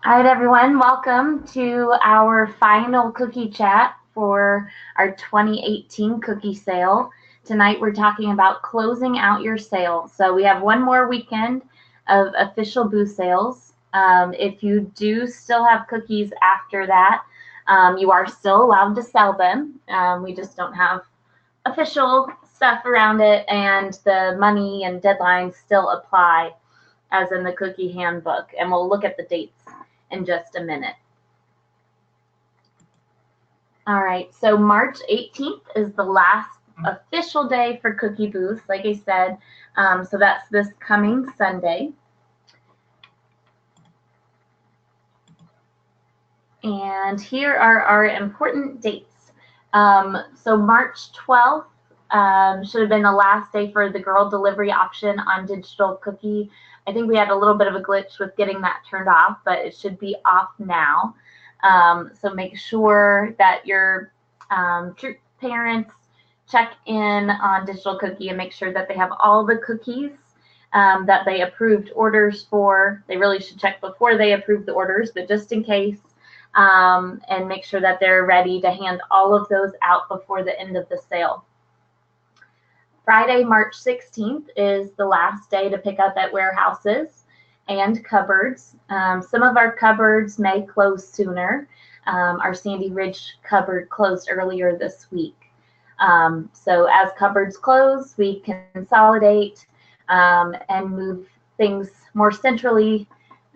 All right, everyone, welcome to our final cookie chat for our 2018 cookie sale. Tonight we're talking about closing out your sale. So we have one more weekend of official booth sales. If you do still have cookies after that, you are still allowed to sell them. We just don't have official stuff around it, and the money and deadlines still apply as in the cookie handbook. And we'll look at the dates in just a minute. All right, so March 18th is the last official day for cookie booths, like I said. So that's this coming Sunday. And here are our important dates. So March 12th should have been the last day for the girl delivery option on digital cookie. I think we had a little bit of a glitch with getting that turned off, but it should be off now. So make sure that your troop parents check in on digital cookie and make sure that they have all the cookies that they approved orders for. They really should check before they approve the orders, but just in case, and make sure that they're ready to hand all of those out before the end of the sale. Friday, March 16th is the last day to pick up at warehouses and cupboards. Some of our cupboards may close sooner. Our Sandy Ridge cupboard closed earlier this week. So as cupboards close, we can consolidate and move things more centrally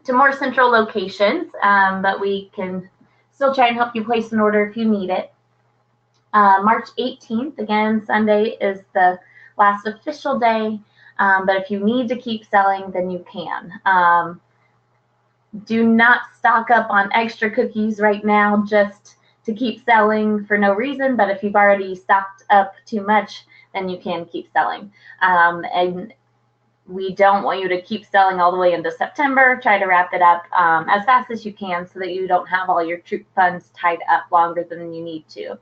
to more central locations, but we can still try and help you place an order if you need it. March 18th, again, Sunday, is the last official day, but if you need to keep selling, then you can. Do not stock up on extra cookies right now just to keep selling for no reason, but if you've already stocked up too much, then you can keep selling. And we don't want you to keep selling all the way into September. Try to wrap it up as fast as you can so that you don't have all your troop funds tied up longer than you need to.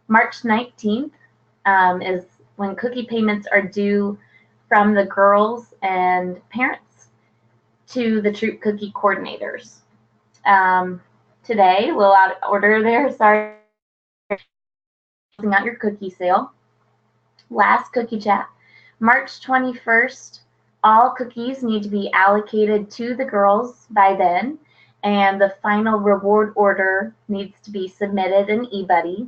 March 19th is when cookie payments are due from the girls and parents to the troop cookie coordinators. Today, a little out of order there, sorry, closing out your cookie sale. Last cookie chat, March 21st, all cookies need to be allocated to the girls by then, and the final reward order needs to be submitted in eBuddy.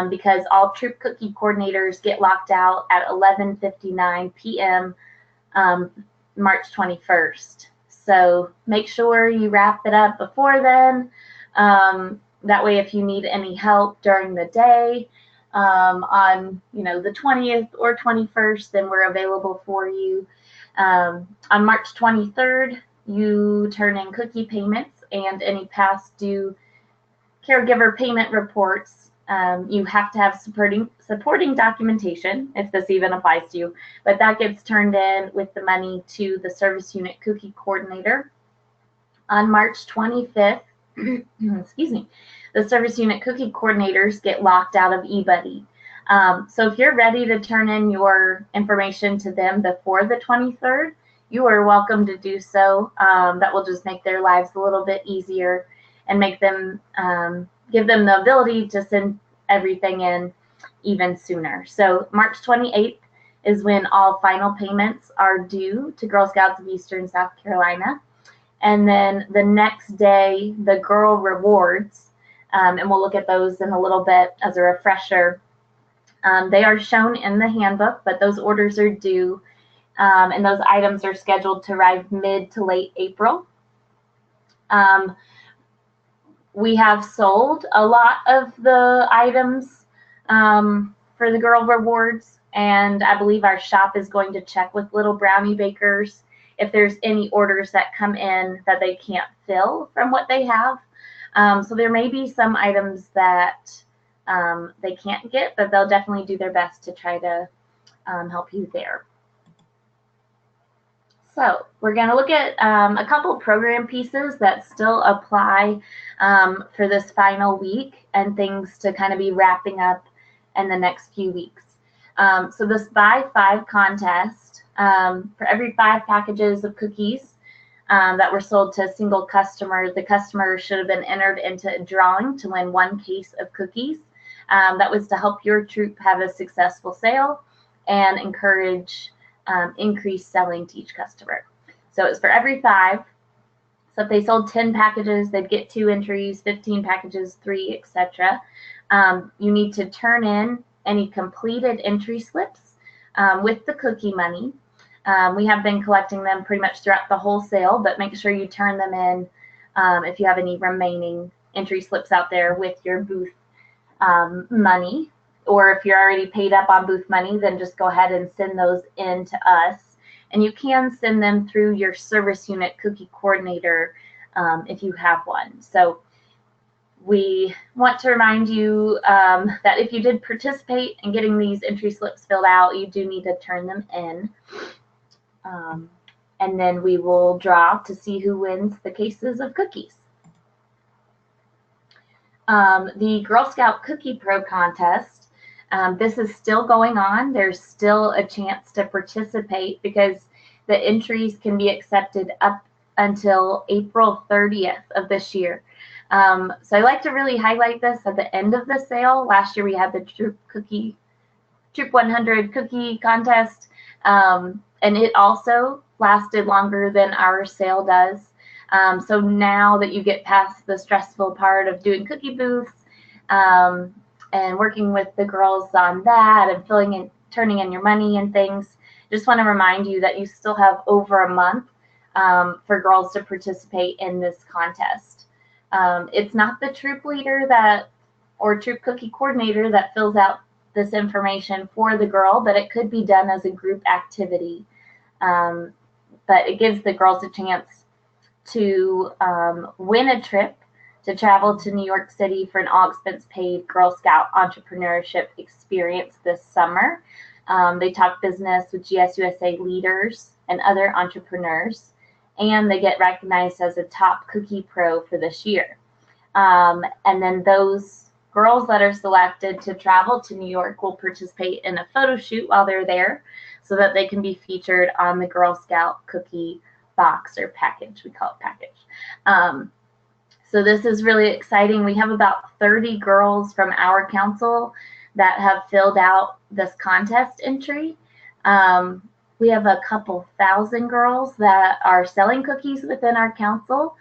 Because all troop cookie coordinators get locked out at 11:59 p.m. March 21st. So make sure you wrap it up before then. That way, if you need any help during the day on the 20th or 21st, then we're available for you. On March 23rd, you turn in cookie payments and any past due caregiver payment reports. You have to have supporting documentation, if this even applies to you, but that gets turned in with the money to the service unit cookie coordinator. On March 25th, excuse me, the service unit cookie coordinators get locked out of eBuddy. So if you're ready to turn in your information to them before the 23rd, you are welcome to do so. That will just make their lives a little bit easier and make them give them the ability to send everything in even sooner. So March 28th is when all final payments are due to Girl Scouts of Eastern South Carolina. And then the next day, the girl rewards, and we'll look at those in a little bit as a refresher. They are shown in the handbook, but those orders are due, and those items are scheduled to arrive mid to late April. We have sold a lot of the items for the girl rewards, and I believe our shop is going to check with Little Brownie Bakers if there's any orders that come in that they can't fill from what they have. So there may be some items that they can't get, but they'll definitely do their best to try to help you there. So we're going to look at a couple program pieces that still apply for this final week and things to kind of be wrapping up in the next few weeks. So this buy 5 contest, for every 5 packages of cookies, that were sold to a single customer, the customer should have been entered into a drawing to win 1 case of cookies. That was to help your troop have a successful sale and encourage increased selling to each customer. So it's for every 5. So if they sold 10 packages, they'd get 2 entries, 15 packages, 3, etc. You need to turn in any completed entry slips with the cookie money. We have been collecting them pretty much throughout the whole sale, but make sure you turn them in if you have any remaining entry slips out there with your booth money. Or if you're already paid up on booth money, then just go ahead and send those in to us. And you can send them through your service unit cookie coordinator if you have one. So we want to remind you that if you did participate in getting these entry slips filled out, you do need to turn them in. And then we will draw to see who wins the cases of cookies. The Girl Scout Cookie Pro contest, this is still going on. There's still a chance to participate because the entries can be accepted up until April 30th of this year. So I like to really highlight this at the end of the sale. Last year we had the Troop 100 cookie contest, and it also lasted longer than our sale does. So now that you get past the stressful part of doing cookie booths and working with the girls on that and turning in your money and things, just want to remind you that you still have over a month for girls to participate in this contest. It's not the troop leader or troop cookie coordinator that fills out this information for the girl, but it could be done as a group activity. But it gives the girls a chance to win a trip to travel to New York City for an all-expense-paid Girl Scout entrepreneurship experience this summer. They talk business with GSUSA leaders and other entrepreneurs, and they get recognized as a top cookie pro for this year. And then those girls that are selected to travel to New York will participate in a photo shoot while they're there so that they can be featured on the Girl Scout cookie box or package. We call it package. So this is really exciting. We have about 30 girls from our council that have filled out this contest entry. We have a couple thousand girls that are selling cookies within our council.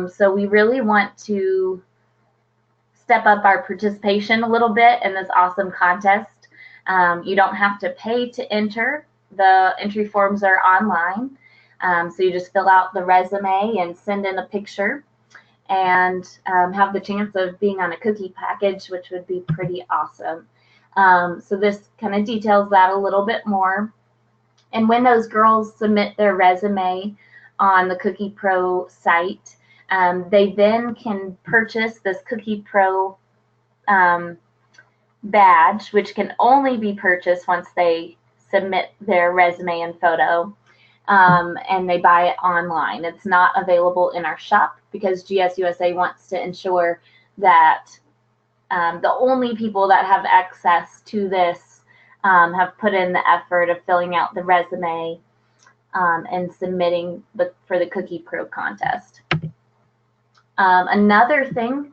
So we really want to step up our participation a little bit in this awesome contest. You don't have to pay to enter. The entry forms are online. So you just fill out the resume and send in a picture and have the chance of being on a cookie package, which would be pretty awesome. So this kind of details that a little bit more. And when those girls submit their resume on the Cookie Pro site, they then can purchase this Cookie Pro badge, which can only be purchased once they submit their resume and photo, and they buy it online. It's not available in our shop because GSUSA wants to ensure that the only people that have access to this have put in the effort of filling out the resume and submitting for the Cookie Pro contest. Another thing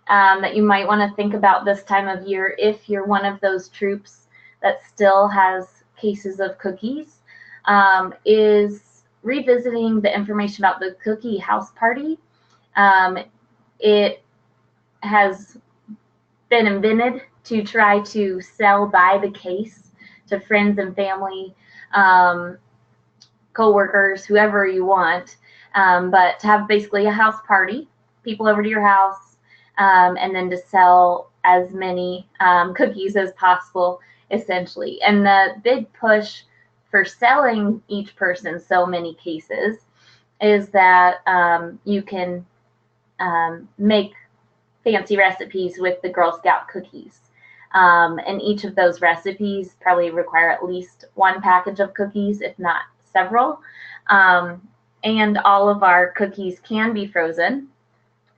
that you might want to think about this time of year, if you're one of those troops that still has cases of cookies, is revisiting the information about the cookie house party. It has been invented to try to sell by the case to friends and family, co-workers, whoever you want, but to have basically a house party, people over to your house, and then to sell as many cookies as possible, essentially. And the big push for selling each person so many cases is that you can make fancy recipes with the Girl Scout cookies. And each of those recipes probably require at least 1 package of cookies, if not several. And all of our cookies can be frozen,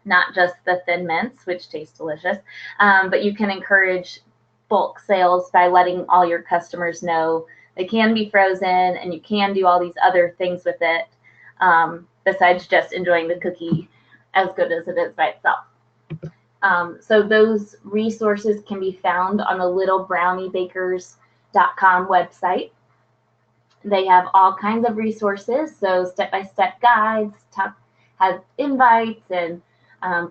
not just the Thin Mints, which taste delicious, but you can encourage bulk sales by letting all your customers know they can be frozen and you can do all these other things with it. besides just enjoying the cookie as good as it is by itself. So those resources can be found on the littlebrowniebakers.com website. They have all kinds of resources, so step-by-step guides, have invites and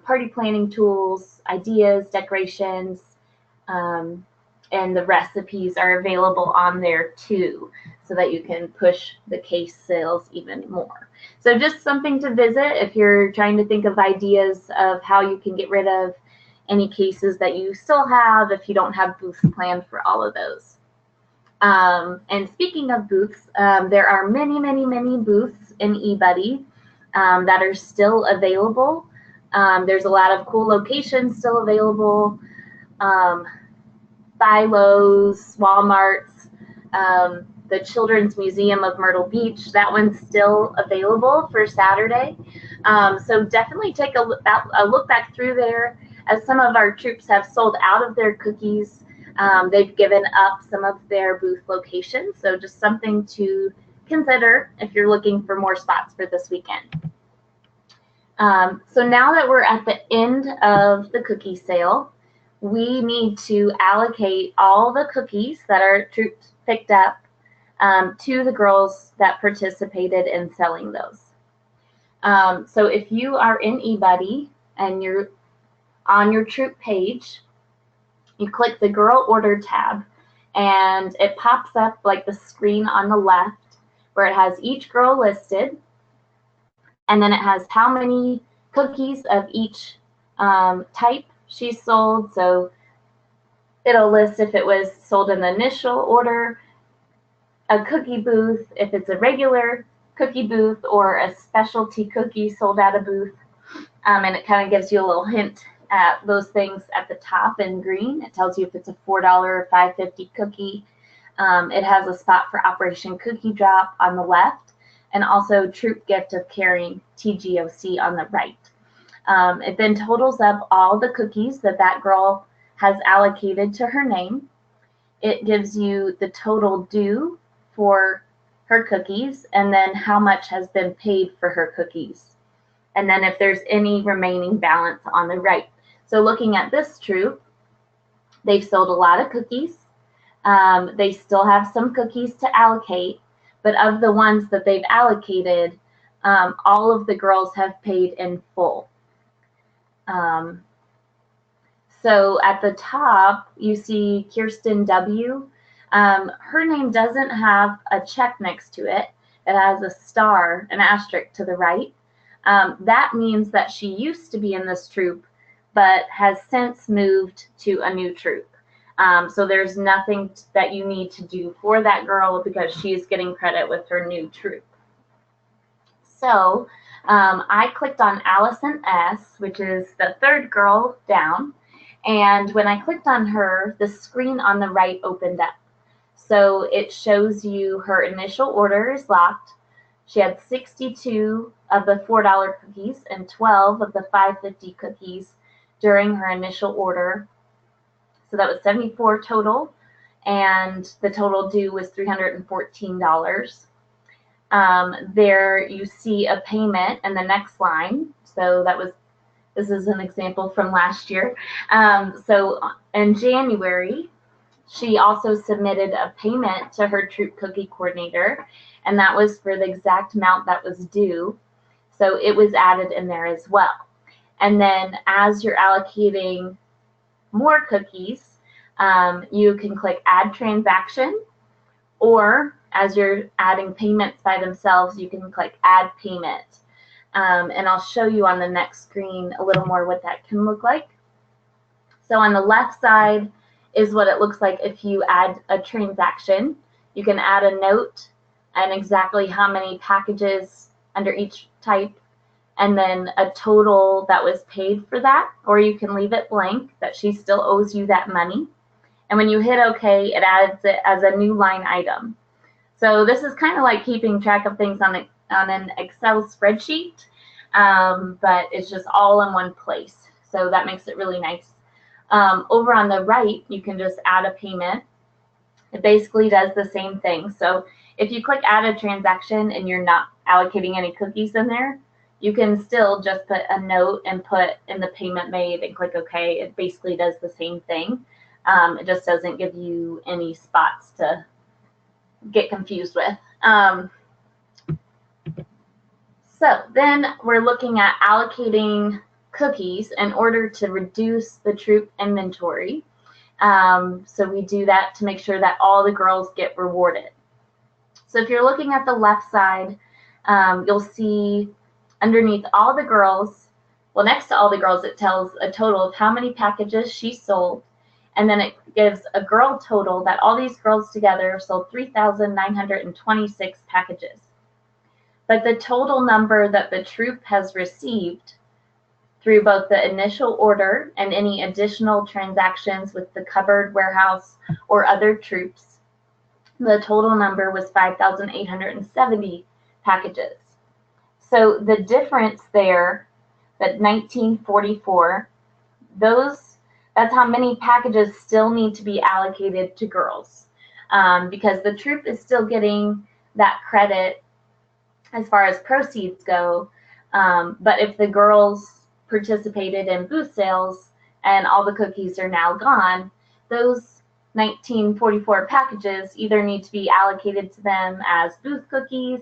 party planning tools, ideas, decorations, and the recipes are available on there too, so that you can push the case sales even more. So just something to visit if you're trying to think of ideas of how you can get rid of any cases that you still have if you don't have booths planned for all of those. And speaking of booths, there are many, many, many booths in eBuddy that are still available. There's a lot of cool locations still available. Lowe's, Walmart's, the Children's Museum of Myrtle Beach, that one's still available for Saturday. So definitely take a look back through there, as some of our troops have sold out of their cookies. They've given up some of their booth locations, so just something to consider if you're looking for more spots for this weekend. So now that we're at the end of the cookie sale, we need to allocate all the cookies that our troops picked up to the girls that participated in selling those. So if you are in eBuddy and you're on your troop page, you click the Girl Order tab, and it pops up like the screen on the left where it has each girl listed, and then it has how many cookies of each type she sold. So it'll list if it was sold in the initial order, a cookie booth, if it's a regular cookie booth, or a specialty cookie sold at a booth. And it kind of gives you a little hint at those things at the top in green. It tells you if it's a $4 or $5.50 cookie. It has a spot for Operation Cookie Drop on the left, and also Troop Gift of Caring, TGOC, on the right. It then totals up all the cookies that girl has allocated to her name. It gives you the total due for her cookies, and then how much has been paid for her cookies, and then if there's any remaining balance on the right. So looking at this troop, they've sold a lot of cookies. They still have some cookies to allocate, but of the ones that they've allocated, all of the girls have paid in full. So at the top, you see Kirsten W. Her name doesn't have a check next to it. It has a star, an asterisk to the right. That means that she used to be in this troop, but has since moved to a new troop. So there's nothing that you need to do for that girl because she's getting credit with her new troop. So I clicked on Allison S., which is the third girl down. And when I clicked on her, the screen on the right opened up. So it shows you her initial order is locked. She had 62 of the $4 cookies and 12 of the $5.50 cookies during her initial order. So that was 74 total, and the total due was $314. There you see a payment in the next line. So this is an example from last year. So in January, she also submitted a payment to her troop cookie coordinator, and that was for the exact amount that was due. So it was added in there as well. And then as you're allocating more cookies, you can click Add Transaction, or as you're adding payments by themselves, you can click Add Payment. And I'll show you on the next screen a little more what that can look like. So on the left side is what it looks like if you add a transaction. You can add a note and exactly how many packages under each type, and then a total that was paid for that, or you can leave it blank that she still owes you that money. And when you hit OK, it adds it as a new line item. So this is kind of like keeping track of things on an Excel spreadsheet, but it's just all in one place. So that makes it really nice. Over on the right, you can just add a payment. It basically does the same thing. So if you click add a transaction and you're not allocating any cookies in there, you can still just put a note and put in the payment made and click OK. It basically does the same thing. It just doesn't give you any spots to get confused with. So then we're looking at allocating cookies in order to reduce the troop inventory. So we do that to make sure that all the girls get rewarded. So if you're looking at the left side, you'll see underneath all the girls, well, next to all the girls, it tells a total of how many packages she sold. And then it gives a girl total that all these girls together sold 3,926 packages. But the total number that the troop has received through both the initial order and any additional transactions with the cupboard, warehouse, or other troops, the total number was 5,870 packages. So the difference there, that 1944, that's how many packages still need to be allocated to girls, because the troop is still getting that credit as far as proceeds go. But if the girls participated in booth sales and all the cookies are now gone, those 1944 packages either need to be allocated to them as booth cookies,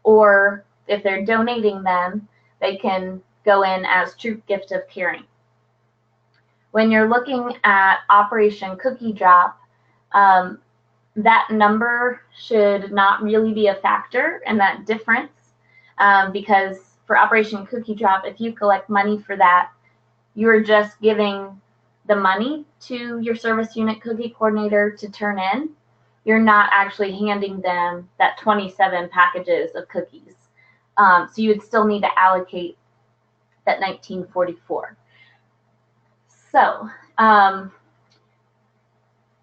or if they're donating them, they can go in as troop gift of caring. When you're looking at Operation Cookie Drop, that number should not really be a factor in that difference, because for Operation Cookie Drop, if you collect money for that, you're just giving the money to your service unit cookie coordinator to turn in. You're not actually handing them that 27 packages of cookies. So you would still need to allocate that 1944. So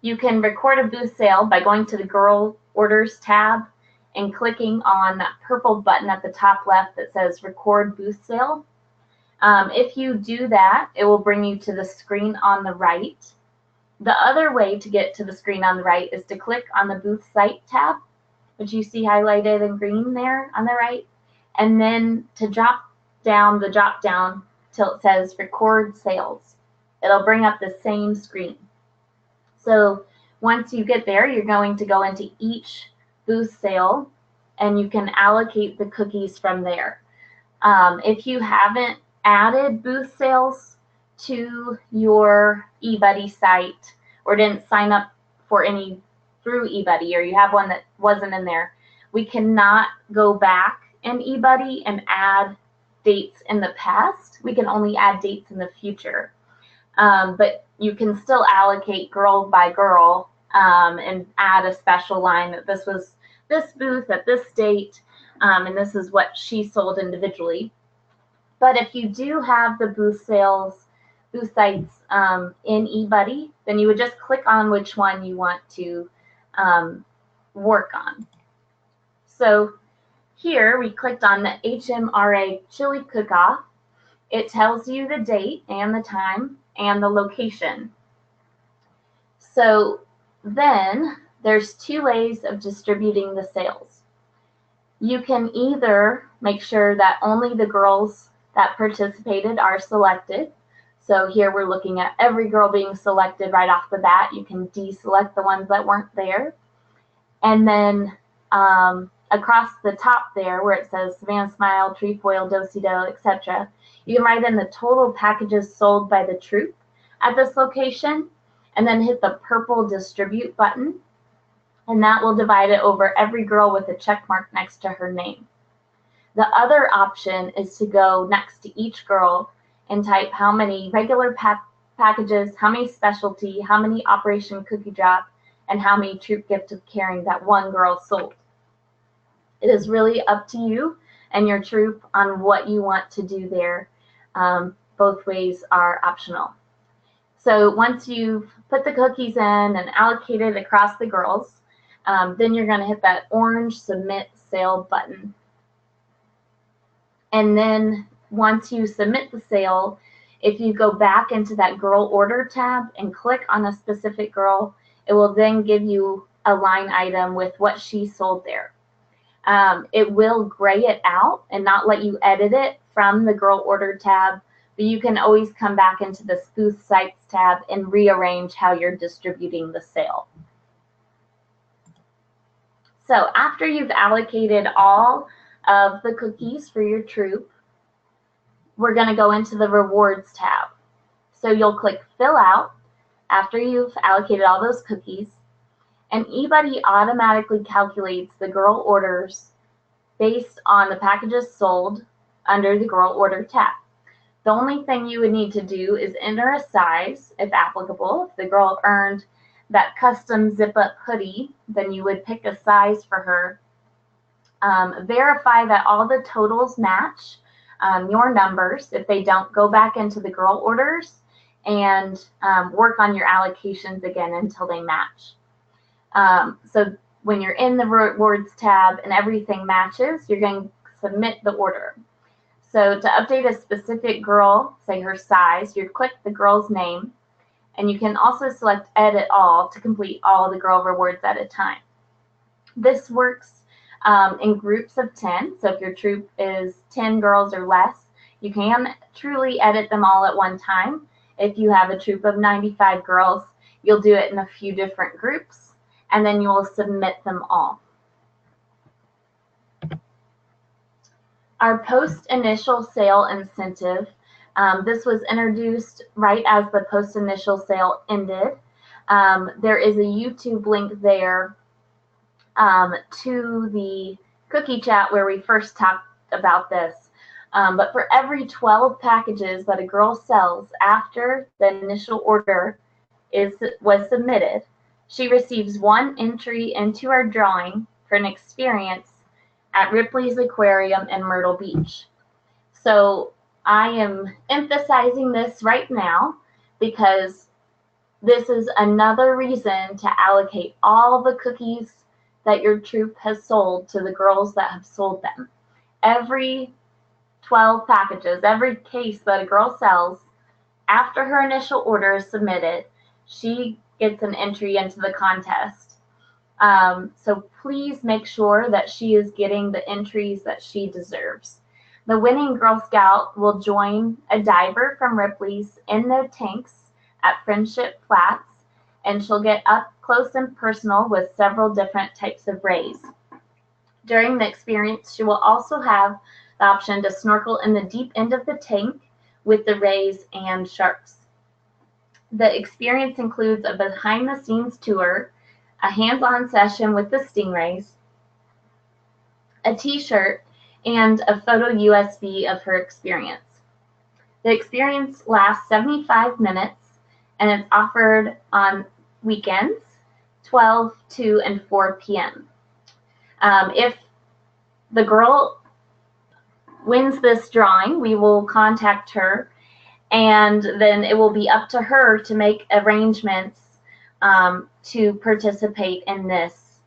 you can record a booth sale by going to the Girl Orders tab and clicking on that purple button at the top left that says Record Booth Sale. If you do that, it will bring you to the screen on the right. The other way to get to the screen on the right is to click on the Booth Site tab, which you see highlighted in green there on the right, and then to drop down the drop down till it says Record Sales. It'll bring up the same screen. So once you get there, you're going to go into each booth sale and you can allocate the cookies from there. If you haven't added booth sales to your eBuddy site or didn't sign up for any through eBuddy, or you have one that wasn't in there, we cannot go back in eBuddy and add dates in the past. We can only add dates in the future. But you can still allocate girl by girl and add a special line that this was this booth at this date, and this is what she sold individually. But if you do have the booth sites in eBuddy, then you would just click on which one you want to work on. So here we clicked on the HMRA Chili Cook-Off. It tells you the date and the time and the location. So then there's two ways of distributing the sales. You can either make sure that only the girls that participated are selected. So here we're looking at every girl being selected right off the bat. You can deselect the ones that weren't there. And then across the top there where it says Savannah Smile, Trefoil, Do-Si-Do, etc., you can write in the total packages sold by the troop at this location and then hit the purple distribute button, and that will divide it over every girl with a check mark next to her name. The other option is to go next to each girl and type how many regular packages, how many specialty, how many Operation Cookie Drop, and how many troop gift of caring that one girl sold. It is really up to you and your troop on what you want to do there. Both ways are optional. So once you've put the cookies in and allocated across the girls, then you're going to hit that orange Submit Sale button. And then once you submit the sale, if you go back into that Girl Order tab and click on a specific girl, it will then give you a line item with what she sold there. It will gray it out and not let you edit it from the Girl Order tab, but you can always come back into the Spoof Sites tab and rearrange how you're distributing the sale. So after you've allocated all of the cookies for your troop, we're going to go into the Rewards tab. So you'll click Fill Out after you've allocated all those cookies, and eBuddy automatically calculates the Girl Orders based on the packages sold under the Girl Order tab. The only thing you would need to do is enter a size, if applicable. If the girl earned that custom zip-up hoodie, then you would pick a size for her. Verify that all the totals match your numbers. If they don't, go back into the Girl Orders and work on your allocations again until they match. So when you're in the Rewards tab and everything matches, you're going to submit the order. So to update a specific girl, say her size, you click the girl's name, and you can also select Edit All to complete all the girl rewards at a time. This works in groups of 10, so if your troop is 10 girls or less, you can truly edit them all at one time. If you have a troop of 95 girls, you'll do it in a few different groups, and then you will submit them all. Our post-initial sale incentive, this was introduced right as the post-initial sale ended. There is a YouTube link there to the cookie chat where we first talked about this. But for every 12 packages that a girl sells after the initial order was submitted, she receives 1 entry into our drawing for an experience at Ripley's Aquarium in Myrtle Beach. So I am emphasizing this right now because this is another reason to allocate all the cookies that your troop has sold to the girls that have sold them. Every 12 packages, every case that a girl sells, after her initial order is submitted, she gets an entry into the contest. So please make sure that she is getting the entries that she deserves. The winning Girl Scout will join a diver from Ripley's in their tanks at Friendship Flats, and she'll get up close and personal with several different types of rays. During the experience, she will also have the option to snorkel in the deep end of the tank with the rays and sharks. The experience includes a behind-the-scenes tour, a hands-on session with the stingrays, a t-shirt, and a photo USB of her experience. The experience lasts 75 minutes and it's offered on weekends, 12, 2, and 4 p.m. If the girl wins this drawing, we will contact her, and then it will be up to her to make arrangements to participate in this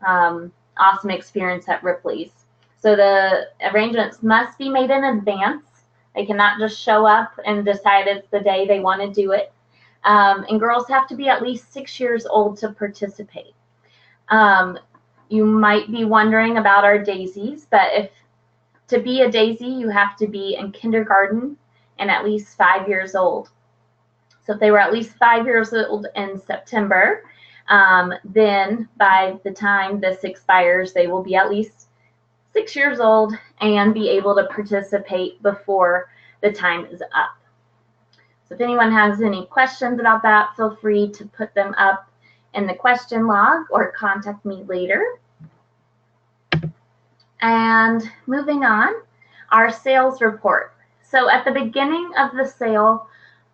awesome experience at Ripley's. So the arrangements must be made in advance. They cannot just show up and decide it's the day they want to do it. And girls have to be at least 6 years old to participate. You might be wondering about our daisies, but to be a daisy, you have to be in kindergarten and at least 5 years old. So if they were at least 5 years old in September, then by the time this expires, they will be at least 6 years old and be able to participate before the time is up. So if anyone has any questions about that, feel free to put them up in the question log or contact me later. And moving on, our sales report. So at the beginning of the sale,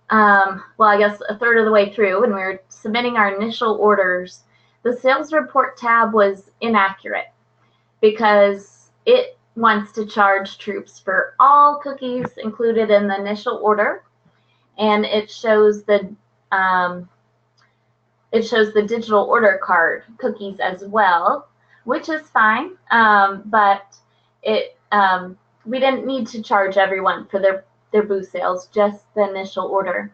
well, I guess a third of the way through, when we were submitting our initial orders, the sales report tab was inaccurate because it wants to charge troops for all cookies included in the initial order, and it shows the digital order card cookies as well, which is fine, but we didn't need to charge everyone for their booth sales, just the initial order.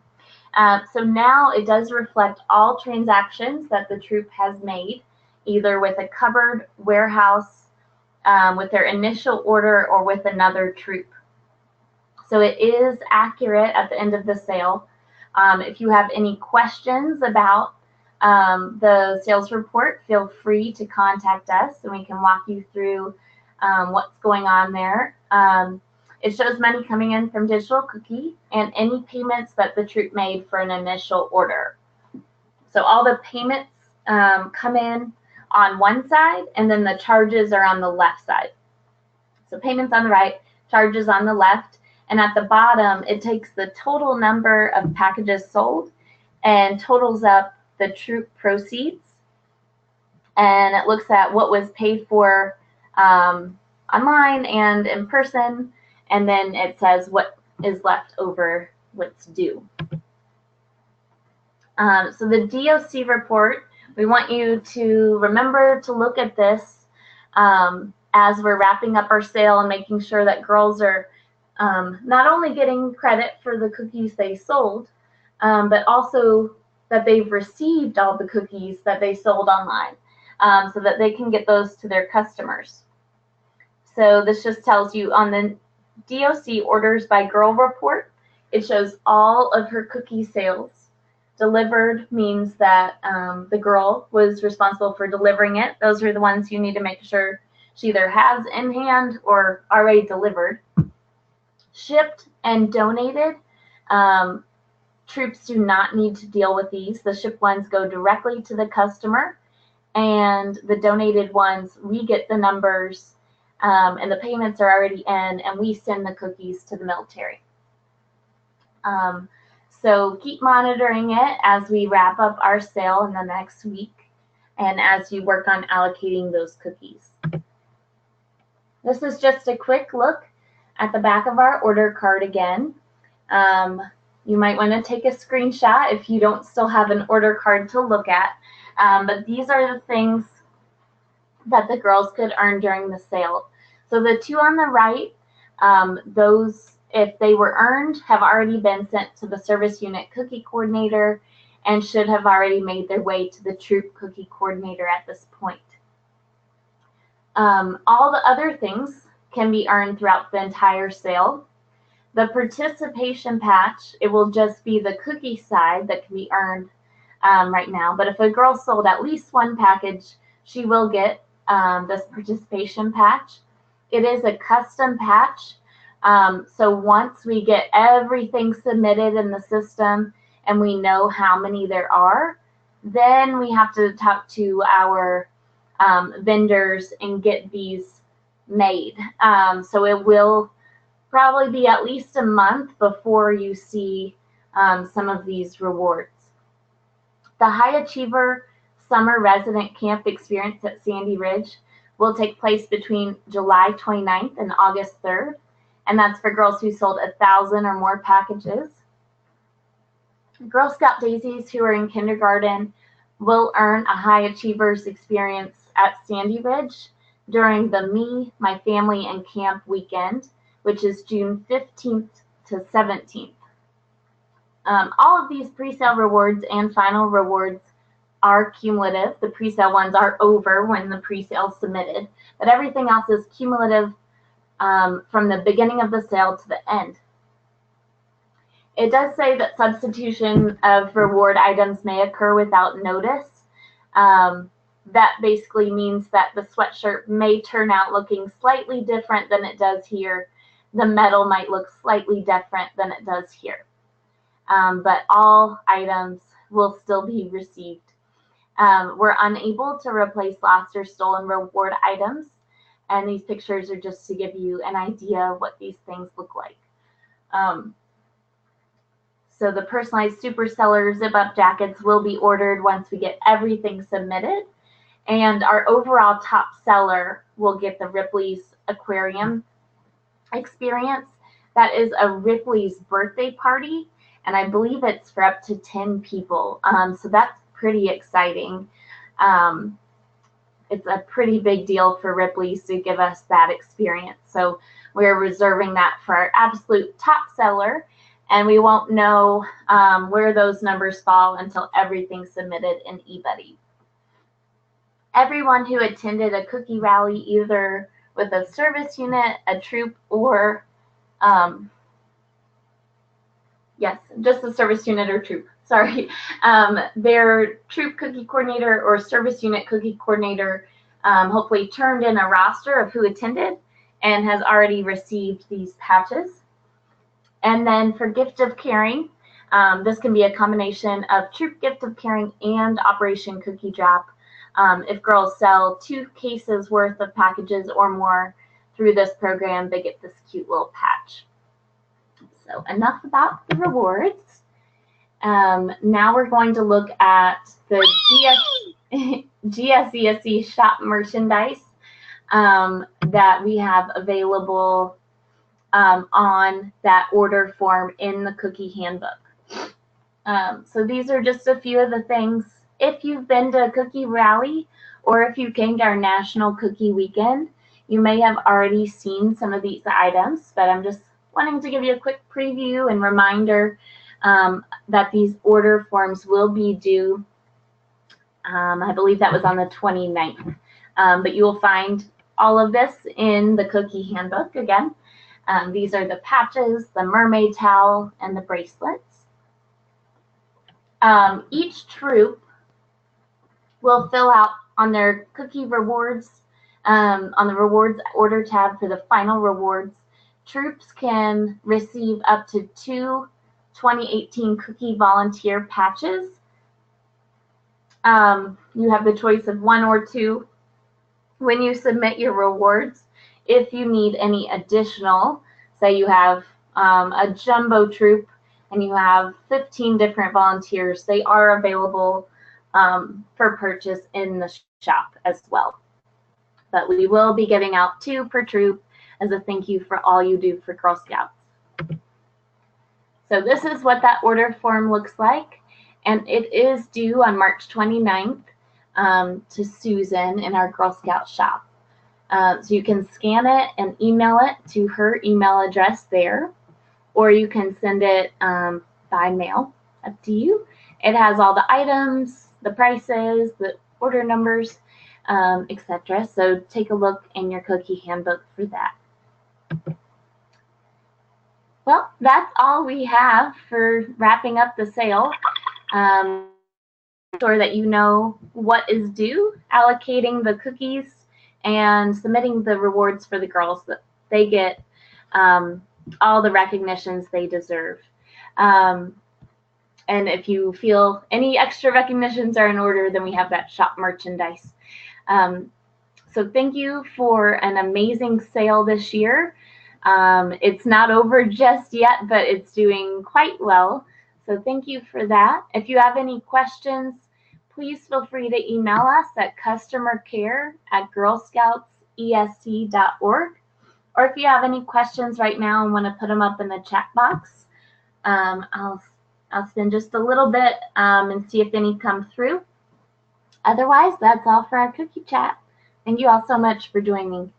So now it does reflect all transactions that the troop has made, either with a cupboard, warehouse, with their initial order or with another troop. So it is accurate at the end of the sale. If you have any questions about the sales report, feel free to contact us and we can walk you through what's going on there. It shows money coming in from Digital Cookie and any payments that the troop made for an initial order. So all the payments come in on one side, and then the charges are on the left side. So payments on the right, charges on the left, and at the bottom, it takes the total number of packages sold and totals up the troop proceeds. And it looks at what was paid for online and in person, and then it says what is left over, what's due. So the DOC report, we want you to remember to look at this as we're wrapping up our sale and making sure that girls are not only getting credit for the cookies they sold, but also that they've received all the cookies that they sold online so that they can get those to their customers. So this just tells you on the DOC orders by girl report, it shows all of her cookie sales. Delivered means that the girl was responsible for delivering it. Those are the ones you need to make sure she either has in hand or already delivered. Shipped and donated. Troops do not need to deal with these. The shipped ones go directly to the customer, and the donated ones, we get the numbers, and the payments are already in, and we send the cookies to the military. So keep monitoring it as we wrap up our sale in the next week and as you work on allocating those cookies. This is just a quick look at the back of our order card again. You might want to take a screenshot if you don't still have an order card to look at. But these are the things that the girls could earn during the sale. So the two on the right, those, if they were earned, have already been sent to the service unit cookie coordinator and should have already made their way to the troop cookie coordinator at this point. All the other things can be earned throughout the entire sale. The participation patch, it will just be the cookie side that can be earned right now. But if a girl sold at least one package, she will get this participation patch. It is a custom patch. So once we get everything submitted in the system and we know how many there are, then we have to talk to our vendors and get these made. So it will probably be at least a month before you see some of these rewards. The High Achiever Summer Resident Camp Experience at Sandy Ridge will take place between July 29th and August 3rd. And that's for girls who sold 1,000 or more packages. Girl Scout daisies who are in kindergarten will earn a High Achievers experience at Sandy Ridge during the Me, My Family, and Camp weekend, which is June 15th to 17th. All of these pre-sale rewards and final rewards are cumulative. The pre-sale ones are over when the pre-sale is submitted, but everything else is cumulative from the beginning of the sale to the end. It does say that substitution of reward items may occur without notice. That basically means that the sweatshirt may turn out looking slightly different than it does here. The medal might look slightly different than it does here. But all items will still be received. We're unable to replace lost or stolen reward items. And these pictures are just to give you an idea of what these things look like. So the personalized super seller zip-up jackets will be ordered once we get everything submitted. And our overall top seller will get the Ripley's Aquarium experience. That is a Ripley's birthday party. And I believe it's for up to 10 people. So that's pretty exciting. It's a pretty big deal for Ripley's to give us that experience. So we're reserving that for our absolute top seller, and we won't know where those numbers fall until everything's submitted in eBuddy. Everyone who attended a cookie rally, either with a service unit, a troop, or yes, just a service unit or troop. Sorry, their troop cookie coordinator or service unit cookie coordinator hopefully turned in a roster of who attended and has already received these patches. And then for gift of caring, this can be a combination of troop gift of caring and Operation Cookie Drop. If girls sell 2 cases worth of packages or more through this program, they get this cute little patch. So enough about the rewards. Now we're going to look at the GSESE shop merchandise that we have available on that order form in the cookie handbook. So these are just a few of the things. If you've been to a cookie rally or if you came to our National Cookie Weekend, you may have already seen some of these items, but I'm just wanting to give you a quick preview and reminder that these order forms will be due. I believe that was on the 29th, but you will find all of this in the cookie handbook again. These are the patches, the mermaid towel, and the bracelets. Each troop will fill out on their cookie rewards, on the rewards order tab for the final rewards. Troops can receive up to 2 2018 cookie volunteer patches. You have the choice of 1 or 2 when you submit your rewards. If you need any additional, say you have a jumbo troop and you have 15 different volunteers, they are available for purchase in the shop as well. But we will be giving out 2 per troop as a thank you for all you do for Girl Scouts. So this is what that order form looks like, and it is due on March 29th to Susan in our Girl Scout shop. So you can scan it and email it to her email address there, or you can send it by mail, up to you. It has all the items, the prices, the order numbers, etc. So take a look in your cookie handbook for that. Well, that's all we have for wrapping up the sale. Sure that you know what is due, allocating the cookies, and submitting the rewards for the girls that they get all the recognitions they deserve. And if you feel any extra recognitions are in order, then we have that shop merchandise. So thank you for an amazing sale this year. It's not over just yet, but it's doing quite well. So thank you for that. If you have any questions, please feel free to email us at customercare@girlscoutsesc.org. Or if you have any questions right now and want to put them up in the chat box, I'll spend just a little bit and see if any come through. Otherwise, that's all for our cookie chat. Thank you all so much for joining.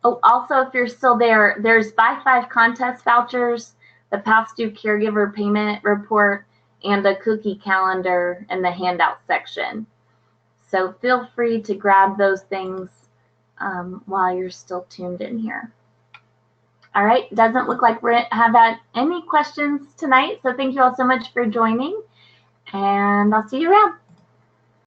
Oh, also, if you're still there, there's Buy 5 contest vouchers, the past due caregiver payment report, and a cookie calendar in the handout section. So feel free to grab those things while you're still tuned in here. All right, doesn't look like we have had any questions tonight, so thank you all so much for joining, and I'll see you around.